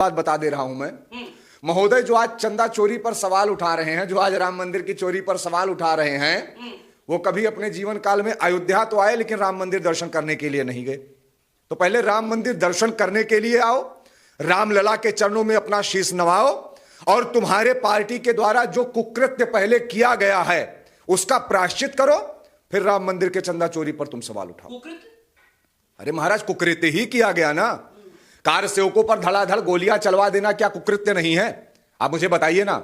बात बता दे रहा हूं मैं महोदय, जो आज चंदा चोरी पर सवाल उठा रहे हैं, जो आज राम मंदिर की चोरी पर सवाल उठा रहे हैं, वो कभी अपने जीवन काल में अयोध्या तो आए लेकिन राम मंदिर दर्शन करने के लिए नहीं गए। तो पहले राम मंदिर दर्शन करने के लिए आओ, रामलला के चरणों में अपना शीश नवाओ और तुम्हारे पार्टी के द्वारा जो कुकृत्य पहले किया गया है उसका प्रायश्चित करो, फिर राम मंदिर के चंदा चोरी पर तुम सवाल उठाओ। अरे महाराज, कुकृत्य ही किया गया ना। कार सेवकों पर धड़ाधड़ गोलियां चलवा देना क्या कुकृत्य नहीं है? आप मुझे बताइए ना,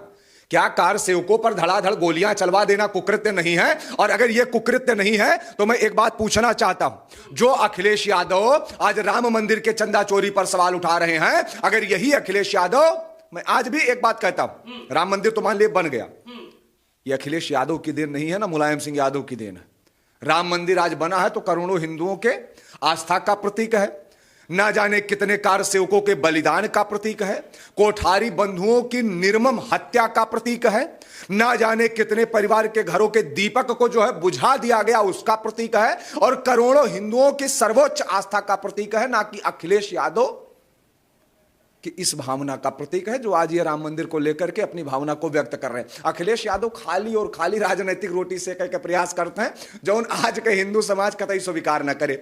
क्या कार सेवकों पर धड़ाधड़ गोलियां चलवा देना कुकृत्य नहीं है? और अगर यह कुकृत्य नहीं है तो मैं एक बात पूछना चाहता हूं, जो अखिलेश यादव आज राम मंदिर के चंदा चोरी पर सवाल उठा रहे हैं, अगर यही अखिलेश यादव, मैं आज भी एक बात कहता हूं, राम मंदिर तुम्हारे लिए बन गया, यह अखिलेश यादव की देन नहीं है ना, मुलायम सिंह यादव की देन है। राम मंदिर आज बना है तो करोड़ों हिंदुओं के आस्था का प्रतीक है, ना जाने कितने कार सेवकों के बलिदान का प्रतीक है, कोठारी बंधुओं की निर्मम हत्या का प्रतीक है, ना जाने कितने परिवार के घरों के दीपक को जो है बुझा दिया गया उसका प्रतीक है, और करोड़ों हिंदुओं की सर्वोच्च आस्था का प्रतीक है, ना कि अखिलेश यादव की इस भावना का प्रतीक है जो आज ये राम मंदिर को लेकर के अपनी भावना को व्यक्त कर रहे हैं। अखिलेश यादव खाली और खाली राजनीतिक रोटी सेकने का प्रयास करते हैं जो आज के हिंदू समाज कतई स्वीकार न करे।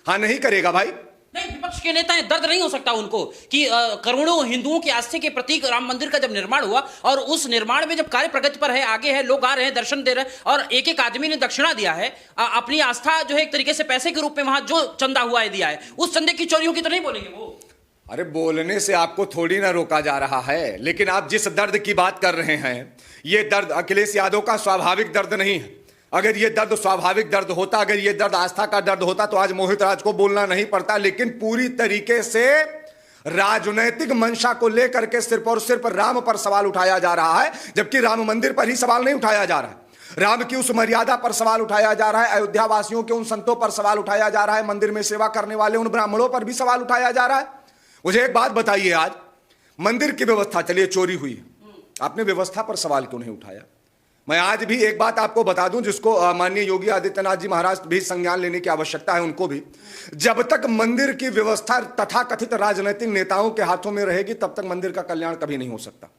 हाँ, नहीं करेगा भाई। नहीं, विपक्ष के नेता हैं, दर्द नहीं हो सकता उनको कि करोड़ों हिंदुओं की आस्था के प्रतीक राम मंदिर का जब निर्माण हुआ और उस निर्माण में जब कार्य प्रगति पर है, आगे है, लोग आ रहे हैं, दर्शन दे रहे हैं और एक एक आदमी ने दक्षिणा दिया है, अपनी आस्था जो है एक तरीके से पैसे के रूप में वहां जो चंदा हुआ है दिया है, उस चंदे की चोरी होगी तो नहीं बोलेंगे वो। अरे बोलने से आपको थोड़ी ना रोका जा रहा है, लेकिन आप जिस दर्द की बात कर रहे हैं, ये दर्द अखिलेश यादव का स्वाभाविक दर्द नहीं है। अगर ये दर्द स्वाभाविक दर्द होता, अगर ये दर्द आस्था का दर्द होता तो आज मोहित राज को बोलना नहीं पड़ता। लेकिन पूरी तरीके से राजनैतिक मंशा को लेकर के सिर्फ और सिर्फ राम पर सवाल उठाया जा रहा है, जबकि राम मंदिर पर ही सवाल नहीं उठाया जा रहा है। राम की उस मर्यादा पर सवाल उठाया जा रहा है, अयोध्या वासियों के उन संतों पर सवाल उठाया जा रहा है, मंदिर में सेवा करने वाले उन ब्राह्मणों पर भी सवाल उठाया जा रहा है। मुझे एक बात बताइए, आज मंदिर की व्यवस्था, चलिए चोरी हुई, आपने व्यवस्था पर सवाल क्यों नहीं उठाया? मैं आज भी एक बात आपको बता दूं जिसको माननीय योगी आदित्यनाथ जी महाराज भी संज्ञान लेने की आवश्यकता है उनको भी। जब तक मंदिर की व्यवस्था तथाकथित राजनीतिक नेताओं के हाथों में रहेगी तब तक मंदिर का कल्याण कभी नहीं हो सकता,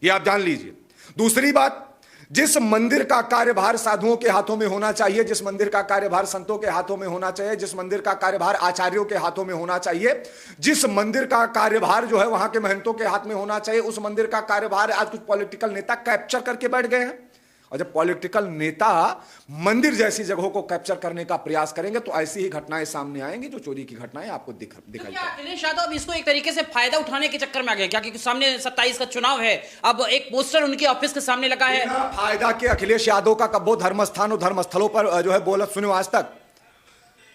ये आप जान लीजिए। दूसरी बात, जिस मंदिर का कार्यभार साधुओं के हाथों में होना चाहिए, जिस मंदिर का कार्यभार संतों के हाथों में होना चाहिए, जिस मंदिर का कार्यभार आचार्यों के हाथों में होना चाहिए, जिस मंदिर का कार्यभार जो है वहां के महंतों के हाथ में होना चाहिए, उस मंदिर का कार्यभार आज कुछ पॉलिटिकल नेता कैप्चर करके बैठ गए हैं। और जब पॉलिटिकल नेता मंदिर जैसी जगहों को कैप्चर करने का प्रयास करेंगे तो ऐसी ही घटनाएं सामने आएंगी जो चोरी की घटनाएं आपको दिखाई। अखिलेश यादव इसको एक तरीके से फायदा उठाने के चक्कर में आ गया क्या? क्योंकि सामने 27 का चुनाव है, अब एक पोस्टर उनके ऑफिस के सामने लगा है। फायदा के अखिलेश यादव का कब वो धर्मस्थान और धर्मस्थलों पर जो है बोला सुने आज तक?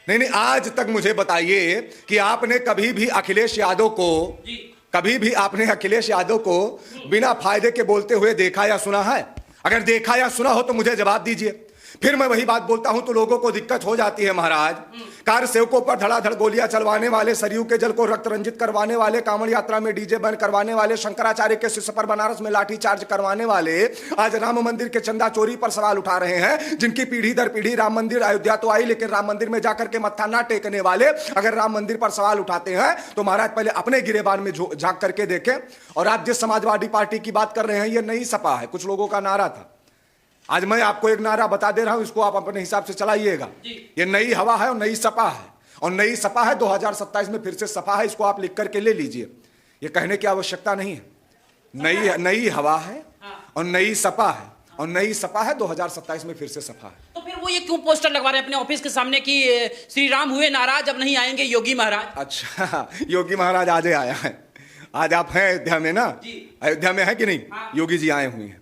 नहीं, आज तक मुझे बताइए कि आपने कभी भी अखिलेश यादव को, कभी भी आपने अखिलेश यादव को बिना फायदे के बोलते हुए देखा या सुना है? अगर देखा या सुना हो तो मुझे जवाब दीजिए। फिर मैं वही बात बोलता हूं तो लोगों को दिक्कत हो जाती है महाराज। कार सेवकों पर धड़ाधड़ गोलियां चलवाने वाले, सरयू के जल को रक्त रंजित करवाने वाले, कांवड़ यात्रा में डीजे बैन करवाने वाले, शंकराचार्य के शिष्य पर बनारस में लाठी चार्ज करवाने वाले आज राम मंदिर के चंदा चोरी पर सवाल उठा रहे हैं, जिनकी पीढ़ी दर पीढ़ी राम मंदिर अयोध्या तो आई लेकिन राम मंदिर में जाकर के मत्था ना टेकने वाले अगर राम मंदिर पर सवाल उठाते हैं तो महाराज पहले अपने गिरेबान में झांक करके देखें। और आप जिस समाजवादी पार्टी की बात कर रहे हैं, यह नई सपा है, कुछ लोगों का नारा था। आज मैं आपको एक नारा बता दे रहा हूं, इसको आप अपने हिसाब से चलाइएगा। ये नई हवा है और नई सपा है, और नई सपा है 2027 में फिर से सपा है, इसको आप लिख करके ले लीजिए। ये कहने की आवश्यकता नहीं है। नई हवा है और नई सपा है, और नई सपा है 2027 में फिर से सपा है। तो फिर वो ये क्यों पोस्टर लगवा रहे हैं अपने ऑफिस के सामने कि श्री राम हुए नाराज, अब नहीं आएंगे योगी महाराज? अच्छा, योगी महाराज आज आया है, आज आप हैं अयोध्या में ना? अयोध्या में है कि नहीं? योगी जी आए हुए हैं,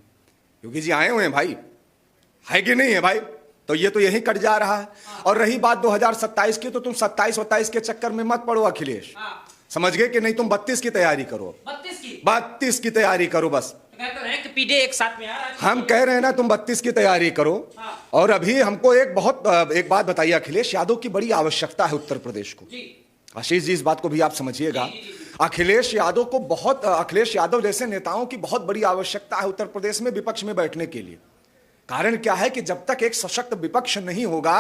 योगी जी आए हुए हैं भाई, है कि नहीं है भाई? तो ये तो यही कट जा रहा है। और रही बात 2027 की, तो तुम 27-27 के चक्कर में मत पड़ो अखिलेश, समझ गए कि नहीं? तुम 32 की तैयारी करो, 32 की तैयारी करो बस। पीडे एक साथ में हम कह रहे हैं ना, तुम 32 की तैयारी करो। और अभी हमको एक बात बताइए, अखिलेश यादव की बड़ी आवश्यकता है उत्तर प्रदेश को। आशीष जी, इस बात को भी आप समझिएगा। अखिलेश यादव जैसे नेताओं की बहुत बड़ी आवश्यकता है उत्तर प्रदेश में विपक्ष में बैठने के लिए। कारण क्या है कि जब तक एक सशक्त विपक्ष नहीं होगा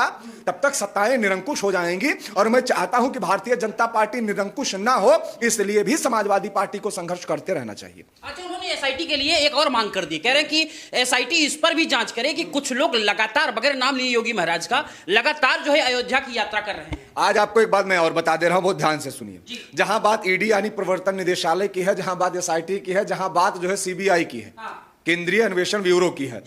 तब तक सत्ताएं निरंकुश हो जाएंगी, और मैं चाहता हूं कि भारतीय जनता पार्टी निरंकुश ना हो, इसलिए भी समाजवादी पार्टी को संघर्ष करते रहना चाहिए। अच्छा, उन्होंने एसआईटी के लिए एक और मांग कर दी, कह रहे हैं कि एसआईटी इस पर भी जांच करे कि कुछ लोग लगातार, बगैर नाम लिए योगी महाराज का, लगातार जो है अयोध्या की यात्रा कर रहे हैं। आज आपको एक बात मैं और बता दे रहा हूं, बहुत ध्यान से सुनिए। जहां बात ईडी यानी प्रवर्तन निदेशालय की है, जहां बात एसआईटी की है, जहां बात जो है सीबीआई की है, केंद्रीय अन्वेषण ब्यूरो की है,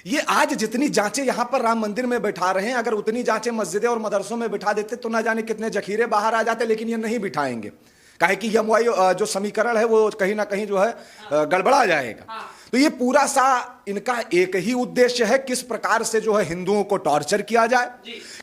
ये आज जितनी जांचें यहां पर राम मंदिर में बैठा रहे हैं, अगर उतनी जांचें मस्जिदों और मदरसों में बिठा देते तो ना जाने कितने जखीरे बाहर आ जाते, लेकिन ये नहीं बिठाएंगे। काहे कि यमवाई जो समीकरण है वो कहीं ना कहीं जो है गड़बड़ा जाएगा। तो ये पूरा सा इनका एक ही उद्देश्य है, किस प्रकार से जो है हिंदुओं को टॉर्चर किया जाए,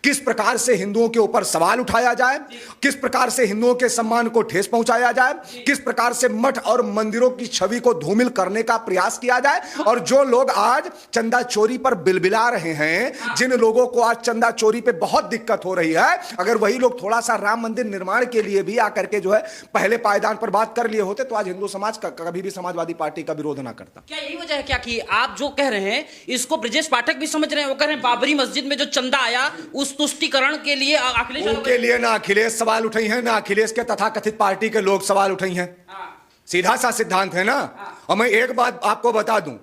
किस प्रकार से हिंदुओं के ऊपर सवाल उठाया जाए, किस प्रकार से हिंदुओं के सम्मान को ठेस पहुंचाया जाए, किस प्रकार से मठ और मंदिरों की छवि को धूमिल करने का प्रयास किया जाए। और जो लोग आज चंदा चोरी पर बिलबिला रहे हैं, जिन लोगों को आज चंदा चोरी पे बहुत दिक्कत हो रही है, अगर वही लोग थोड़ा सा राम मंदिर निर्माण के लिए भी आकर के जो है पहले पायदान पर बात कर लिए होते तो आज हिंदू समाज का कभी भी समाजवादी पार्टी का विरोध ना करता। क्या यही वजह है क्या कि आप जो कह रहे हैं इसको ब्रजेश पाठक भी समझ रहे हैं? वो कह रहे हैं बाबरी मस्जिद में जो चंदा आया उस तुष्टिकरण के लिए अखिलेश के लिए ना अखिलेश सवाल उठाई है, ना अखिलेश के तथाकथित पार्टी के लोग सवाल उठाई हैं। सीधा सा सिद्धांत है ना। और मैं एक बात आपको बता दूं,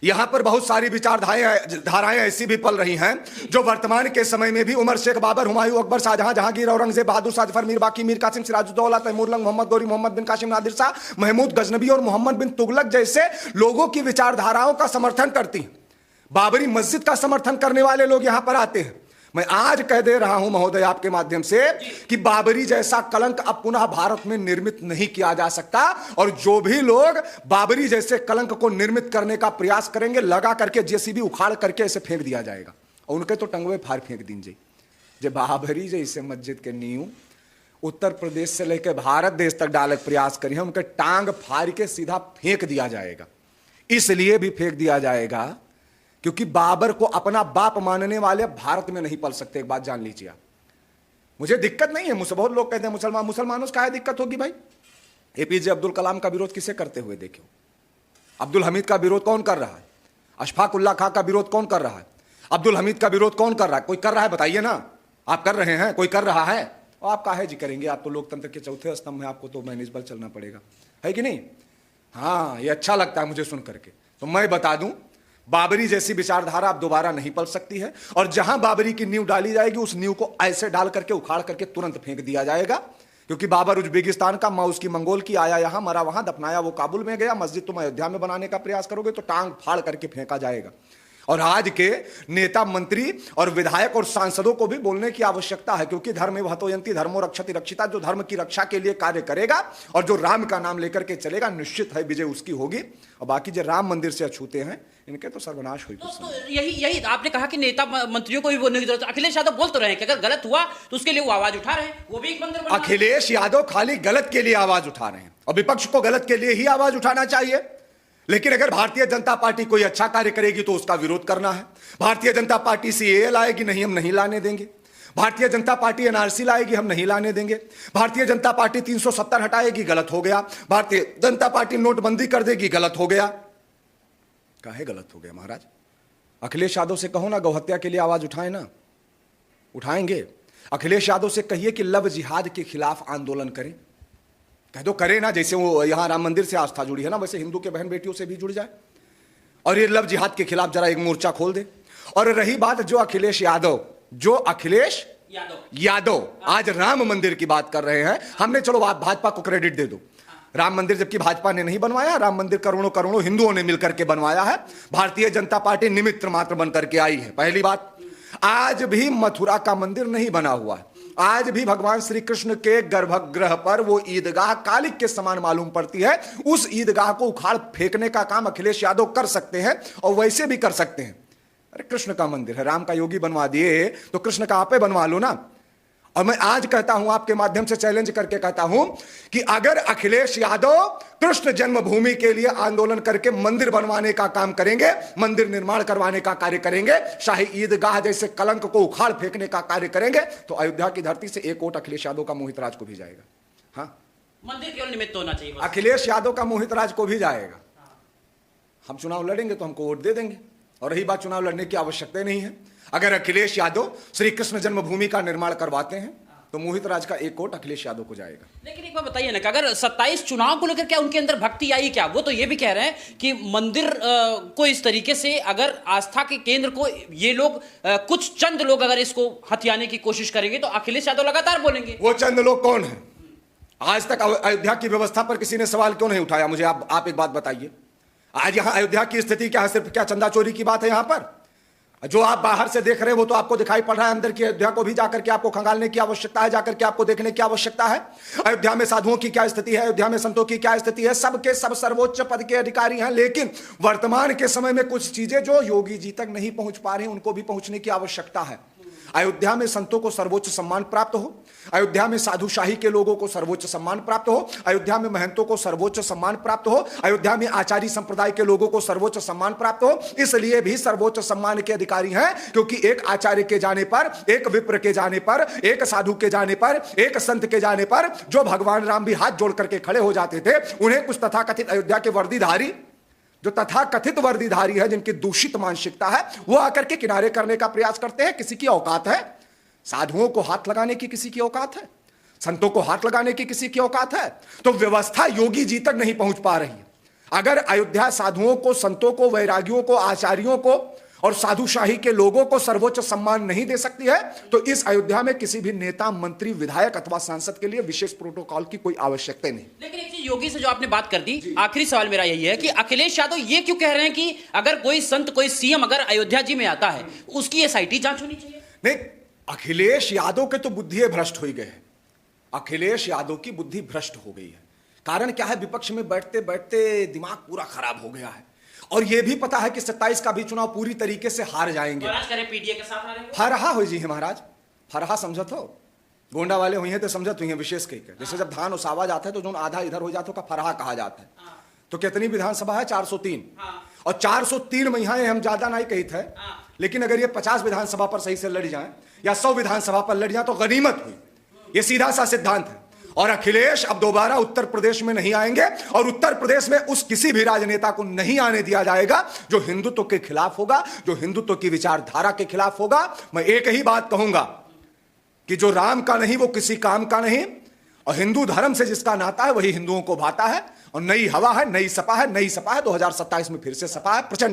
यहां पर बहुत सारी विचारधाराएं ऐसी भी पल रही हैं जो वर्तमान के समय में भी उमर शेख, बाबर, हुमायूं, अकबर, शाहजहां, जहांगीर, औरंगजेब, बहादुर शाह जफर, मीर बाकी, मीर कासिम, सिराजुद्दौला, तैमूर लंग, मोहम्मद गौरी, मोहम्मद बिन कासिम, नादिर शाह, महमूद गजनबी और मोहम्मद बिन तुगलक जैसे लोगों की विचारधाराओं का समर्थन करती हैं। बाबरी मस्जिद का समर्थन करने वाले लोग यहां पर आते हैं। मैं आज कह दे रहा हूं महोदय आपके माध्यम से कि बाबरी जैसा कलंक अब पुनः भारत में निर्मित नहीं किया जा सकता, और जो भी लोग बाबरी जैसे कलंक को निर्मित करने का प्रयास करेंगे, लगा करके जेसीबी उखाड़ करके इसे फेंक दिया जाएगा, और उनके तो टंगवे फाड़ फेंक दीजिए। जब बाबरी जैसे मस्जिद के नींव उत्तर प्रदेश से लेकर भारत देश तक डालने का प्रयास करिए, उनके टांग फाड़ के सीधा फेंक दिया जाएगा। इसलिए भी फेंक दिया जाएगा क्योंकि बाबर को अपना बाप मानने वाले भारत में नहीं पल सकते। एक बात जान लीजिए आप, मुझे दिक्कत नहीं है, मुझसे बहुत लोग कहते हैं मुसलमानों से क्या दिक्कत होगी भाई? एपीजे अब्दुल कलाम का विरोध किसे करते हुए देखो, अब्दुल हमीद का विरोध कौन कर रहा है, अशफाक उल्लाह खां का विरोध कौन कर रहा है, अब्दुल हमीद का विरोध कौन कर रहा है? कोई कर रहा है? बताइए ना। आप कर रहे हैं? कोई कर रहा है? और आप काहे जी करेंगे? आप तो लोकतंत्र के चौथे स्तंभ में, आपको तो मैनेजबल चलना पड़ेगा, है कि नहीं? हाँ, ये अच्छा लगता है मुझे सुन करके। तो मैं बता दूं, बाबरी जैसी विचारधारा अब दोबारा नहीं पल सकती है, और जहां बाबरी की नींव डाली जाएगी उस नींव को ऐसे डाल करके उखाड़ करके तुरंत फेंक दिया जाएगा। क्योंकि बाबर उज्बेकिस्तान का, माँ उसकी मंगोल की, आया यहां, मरा वहां, दफनाया वो काबुल में गया। मस्जिद तुम अयोध्या में बनाने का प्रयास करोगे तो टांग फाड़ करके फेंका जाएगा। और आज के नेता, मंत्री और विधायक और सांसदों को भी बोलने की आवश्यकता है, क्योंकि धर्म हतोयंती धर्मो रक्षति रक्षिता, जो धर्म की रक्षा के लिए कार्य करेगा और जो राम का नाम लेकर के चलेगा, निश्चित है विजय उसकी होगी। और बाकी जो राम मंदिर से अछूते हैं इनके तो सर्वनाश हुई। तो यही आपने कहा कि नेता मंत्रियों को भी बोलने की जरूरत है। अखिलेश यादव बोल तो रहे हैं कि अगर गलत हुआ तो उसके लिए वो आवाज उठा रहे हैं, वो भी एक मंदिर। अखिलेश यादव खाली गलत के लिए आवाज उठा रहे हैं, और विपक्ष को गलत के लिए ही आवाज उठाना चाहिए। लेकिन अगर भारतीय जनता पार्टी कोई अच्छा कार्य करेगी तो उसका विरोध करना है। भारतीय जनता पार्टी सीएए लाएगी, नहीं हम नहीं लाने देंगे। भारतीय जनता पार्टी एनआरसी लाएगी, हम नहीं लाने देंगे। भारतीय जनता पार्टी 370 हटाएगी, गलत हो गया। भारतीय जनता पार्टी नोटबंदी कर देगी, गलत हो गया। काहे गलत हो गया महाराज? अखिलेश यादव से कहो ना गौहत्या के लिए आवाज उठाए ना, उठाएंगे। अखिलेश यादव से कहिए कि लव जिहाद के खिलाफ आंदोलन करें, कह दो करे ना। जैसे वो यहां राम मंदिर से आस्था जुड़ी है ना, वैसे हिंदू के बहन बेटियों से भी जुड़ जाए और ये लव जिहाद के खिलाफ जरा एक मोर्चा खोल दे। और रही बात जो अखिलेश यादव आज राम मंदिर की बात कर रहे हैं, हमने चलो भाजपा को क्रेडिट दे दो। राम मंदिर जबकि भाजपा ने नहीं बनवाया, राम मंदिर करोड़ों हिंदुओं ने मिलकर के बनवाया है। भारतीय जनता पार्टी निमित्त मात्र बनकर के आई है। पहली बात, आज भी मथुरा का मंदिर नहीं बना हुआ है। आज भी भगवान श्री कृष्ण के गर्भगृह पर वो ईदगाह कालिक के समान मालूम पड़ती है। उस ईदगाह को उखाड़ फेंकने का काम अखिलेश यादव कर सकते हैं, और वैसे भी कर सकते हैं। अरे कृष्ण का मंदिर है, राम का योगी बनवा दिए तो कृष्ण का आपे बनवा लो ना। और मैं आज कहता हूं, आपके माध्यम से चैलेंज करके कहता हूं कि अगर अखिलेश यादव कृष्ण जन्मभूमि के लिए आंदोलन करके मंदिर बनवाने का काम करेंगे, मंदिर निर्माण करवाने का कार्य करेंगे, शाही ईदगाह जैसे कलंक को उखाड़ फेंकने का कार्य करेंगे, तो अयोध्या की धरती से एक वोट अखिलेश यादव का मोहित राज को भी जाएगा। हाँ, मंदिर केवल निमित्त होना चाहिए। अखिलेश यादव का मोहित राज को भी जाएगा। हम चुनाव लड़ेंगे तो हमको वोट दे देंगे, और रही बात चुनाव लड़ने की आवश्यकता नहीं है। अगर अखिलेश यादव श्री कृष्ण जन्मभूमि का निर्माण करवाते हैं तो मोहित राज का एक वोट अखिलेश यादव को जाएगा। लेकिन एक बात बताइए ना कि अगर 27 चुनाव को लेकर क्या उनके अंदर भक्ति आई क्या? वो तो ये भी कह रहे हैं कि मंदिर को इस तरीके से अगर आस्था के केंद्र को ये लोग कुछ चंद लोग अगर इसको हथियाने की कोशिश करेंगे तो अखिलेश यादव लगातार बोलेंगे। वो चंद लोग कौन है? आज तक अयोध्या की व्यवस्था पर किसी ने सवाल क्यों नहीं उठाया? मुझे आप एक बात बताइए, आज यहां अयोध्या की स्थिति क्या है? सिर्फ क्या चंदा चोरी की बात है यहां पर? जो आप बाहर से देख रहे हैं वो तो आपको दिखाई पड़ रहा है, अंदर की अयोध्या को भी जाकर के आपको खंगालने की आवश्यकता है, जाकर के आपको देखने की आवश्यकता है। अयोध्या में साधुओं की क्या स्थिति है, अयोध्या में संतों की क्या स्थिति है? सबके सब सर्वोच्च पद के अधिकारी हैं, लेकिन वर्तमान के समय में कुछ चीजें जो योगी जी तक नहीं पहुंच पा रही, उनको भी पहुंचने की आवश्यकता है। अयोध्या में संतों को सर्वोच्च सम्मान प्राप्त हो, अयोध्या में साधुशाही के लोगों को सर्वोच्च सम्मान प्राप्त हो, अयोध्या में महंतों को सर्वोच्च सम्मान प्राप्त हो, अयोध्या में आचार्य संप्रदाय के लोगों को सर्वोच्च सम्मान प्राप्त हो। इसलिए भी सर्वोच्च सम्मान के अधिकारी हैं क्योंकि एक आचार्य के जाने पर, एक विप्र के जाने पर, एक साधु के जाने पर, एक संत के जाने पर जो भगवान राम भी हाथ जोड़ करके खड़े हो जाते थे, उन्हें कुछ तथाकथित अयोध्या के वर्दीधारी, जो तथाकथित वर्दीधारी है, जिनकी दूषित मानसिकता है, वो आकर के किनारे करने का प्रयास करते हैं। किसी की औकात है साधुओं को हाथ लगाने की? किसी की औकात है संतों को हाथ लगाने की? किसी की औकात है? तो व्यवस्था योगी जी तक नहीं पहुंच पा रही है। अगर अयोध्या साधुओं को, संतों को, वैरागियों को, आचार्यों को और साधुशाही के लोगों को सर्वोच्च सम्मान नहीं दे सकती है तो इस अयोध्या में किसी भी नेता, मंत्री, विधायक अथवा सांसद के लिए विशेष प्रोटोकॉल की कोई आवश्यकता नहीं। लेकिन एक चीज योगी से जो आपने बात कर दी, आखिरी सवाल मेरा यही है कि अखिलेश यादव ये क्यों कह रहे हैं कि अगर कोई संत, कोई सीएम अगर अयोध्या जी में आता है उसकी एसआईटी जांच होनी चाहिए? नहीं, अखिलेश यादव के तो बुद्धि भ्रष्ट हो गए हैं। अखिलेश यादव की बुद्धि भ्रष्ट हो गई है। कारण क्या है? विपक्ष में बैठते बैठते दिमाग पूरा खराब हो गया है और यह भी पता है कि 27 का भी चुनाव पूरी तरीके से हार जाएंगे। पीडीए के साथ फरहा हो जी है महाराज, फरहा समझत हो, गोंडा वाले हुई हैं तो समझत हुई हैं विशेष कहीं। जैसे जब धान उसावा जाता है तो जो आधा इधर हो जाता है का फरहा कहा जाता है। तो कितनी विधानसभा है? 403। और 403 में यहाँ हम ज्यादा नहीं कही थे, लेकिन अगर ये 50 विधानसभा पर सही से लड़ जाए या 100 विधानसभा पर लड़ जाए तो गनीमत हुई। ये सीधा सा सिद्धांत है। और अखिलेश अब दोबारा उत्तर प्रदेश में नहीं आएंगे और उत्तर प्रदेश में उस किसी भी राजनेता को नहीं आने दिया जाएगा जो हिंदुत्व के खिलाफ होगा, जो हिंदुत्व की विचारधारा के खिलाफ होगा। मैं एक ही बात कहूंगा कि जो राम का नहीं वो किसी काम का नहीं, और हिंदू धर्म से जिसका नाता है वही हिंदुओं को भाता है। और नई हवा है, नई सपा है, नई सपा है 2027 में फिर से सपा है। प्रचंड